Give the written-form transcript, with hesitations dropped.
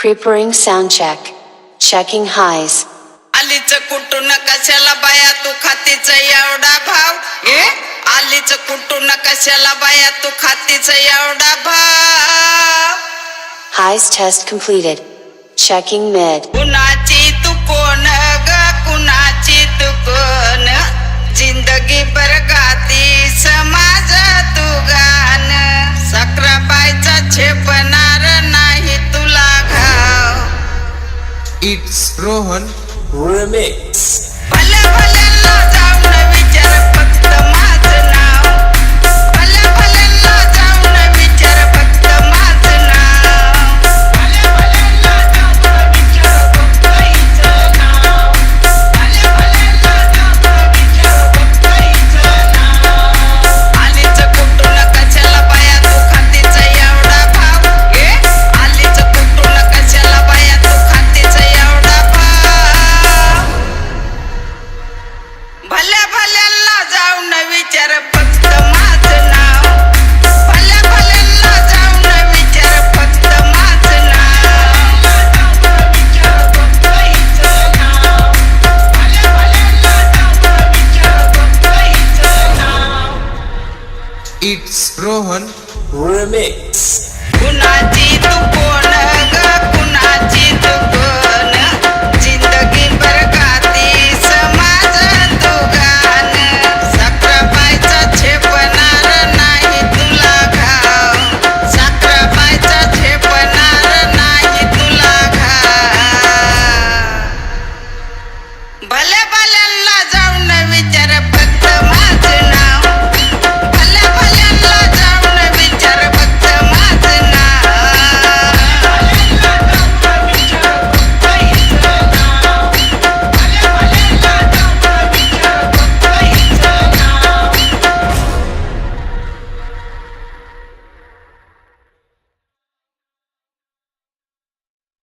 Preparing sound check. Checking highs. आलीच कुठून कशाला बाया तू खातीच एवढा भाव आलीच कुठून कशाला बाया तू खातीच एवढा भाव Highs test completed. Checking mid. कुणाची तू कोण ग कुणाची तू कोण जिंदगी भर गाती समाज तू गान सक्राबाईचा छेपणार नाही तुला घाव It's Rohan Remix. भले भल्यांना जाऊन विचार फक्त माझं नाव भले भल्यांना जाऊन विचार फक्त माझं नाव भले भल्यांना जाऊन विचार फक्त हिचं नाव भले भल्यांना जाऊन विचार फक्त हिचं नाव आलीच कुठून कशाला बाया तू खातीच एवढा भाव आलीच कुठून कशाला बाया तू खातीच एवढा भाव भल्या भल्यांना जाऊन विचार फक्त माझं नाव भल्या भल्यांना जाऊन विचार फक्त माझं नाव विचार फक्त हिचं नाव भल्या भल्यांना जाऊन विचार फक्त हिचं नाव It's Rohan Remix.